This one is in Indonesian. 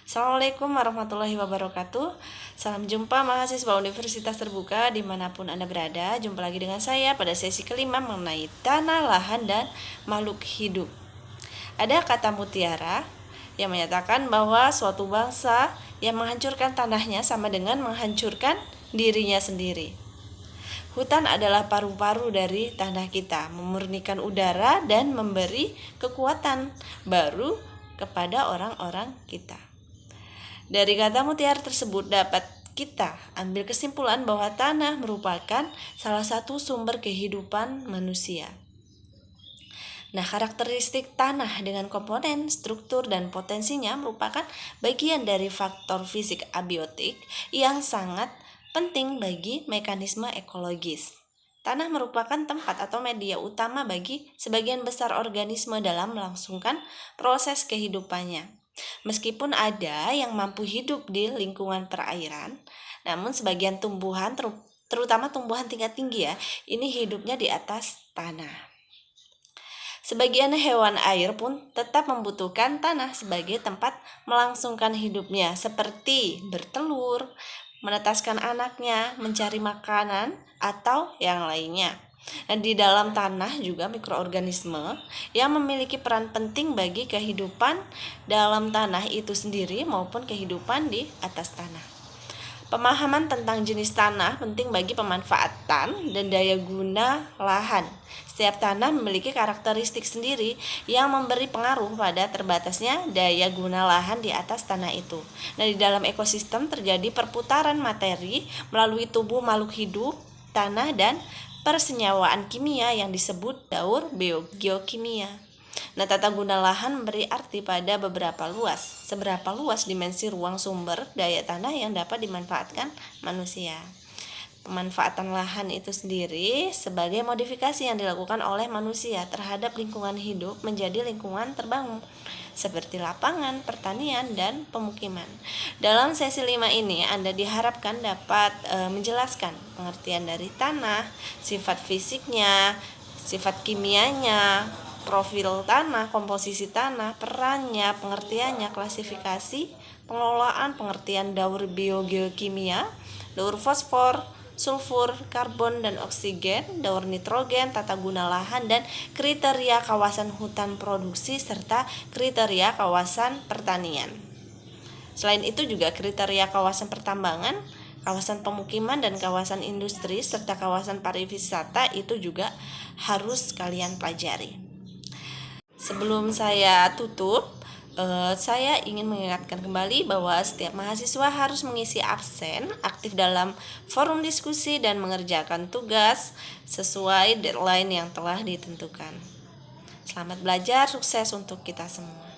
Assalamualaikum warahmatullahi wabarakatuh. Salam jumpa mahasiswa Universitas Terbuka dimanapun Anda berada. Jumpa lagi dengan saya pada sesi kelima mengenai tanah, lahan, dan makhluk hidup. Ada kata mutiara yang menyatakan bahwa suatu bangsa yang menghancurkan tanahnya sama dengan menghancurkan dirinya sendiri. Hutan adalah paru-paru dari tanah kita, memurnikan udara dan memberi kekuatan baru kepada orang-orang kita. Dari kata mutiara tersebut dapat kita ambil kesimpulan bahwa tanah merupakan salah satu sumber kehidupan manusia. Nah, karakteristik tanah dengan komponen, struktur, dan potensinya merupakan bagian dari faktor fisik abiotik yang sangat penting bagi mekanisme ekologis. Tanah merupakan tempat atau media utama bagi sebagian besar organisme dalam melangsungkan proses kehidupannya. Meskipun ada yang mampu hidup di lingkungan perairan, namun sebagian tumbuhan, terutama tumbuhan tingkat tinggi ini hidupnya di atas tanah. Sebagian hewan air pun tetap membutuhkan tanah sebagai tempat melangsungkan hidupnya, seperti bertelur, menetaskan anaknya, mencari makanan, atau yang lainnya. Dan di dalam tanah juga mikroorganisme yang memiliki peran penting bagi kehidupan dalam tanah itu sendiri maupun kehidupan di atas tanah. Pemahaman tentang jenis tanah penting bagi pemanfaatan dan daya guna lahan. Setiap tanah memiliki karakteristik sendiri yang memberi pengaruh pada terbatasnya daya guna lahan di atas tanah itu. Nah, di dalam ekosistem terjadi perputaran materi melalui tubuh makhluk hidup, tanah, dan persenyawaan kimia yang disebut daur geokimia. Nah, tata guna lahan memberi arti pada seberapa luas dimensi ruang sumber daya tanah yang dapat dimanfaatkan manusia. Pemanfaatan lahan itu sendiri sebagai modifikasi yang dilakukan oleh manusia terhadap lingkungan hidup menjadi lingkungan terbangun, seperti lapangan, pertanian, dan pemukiman. Dalam sesi 5 ini Anda diharapkan dapat menjelaskan pengertian dari tanah, sifat fisiknya, sifat kimianya, profil tanah, komposisi tanah, perannya, pengertiannya, klasifikasi, pengelolaan, pengertian daur biogeokimia, daur fosfor, sulfur, karbon, dan oksigen, daur nitrogen, tata guna lahan, dan kriteria kawasan hutan produksi serta kriteria kawasan pertanian. Selain itu juga kriteria kawasan pertambangan, kawasan pemukiman, dan kawasan industri serta kawasan pariwisata itu juga harus kalian pelajari. Sebelum saya tutup, saya ingin mengingatkan kembali bahwa setiap mahasiswa harus mengisi absen, aktif dalam forum diskusi, dan mengerjakan tugas sesuai deadline yang telah ditentukan. Selamat belajar, sukses untuk kita semua.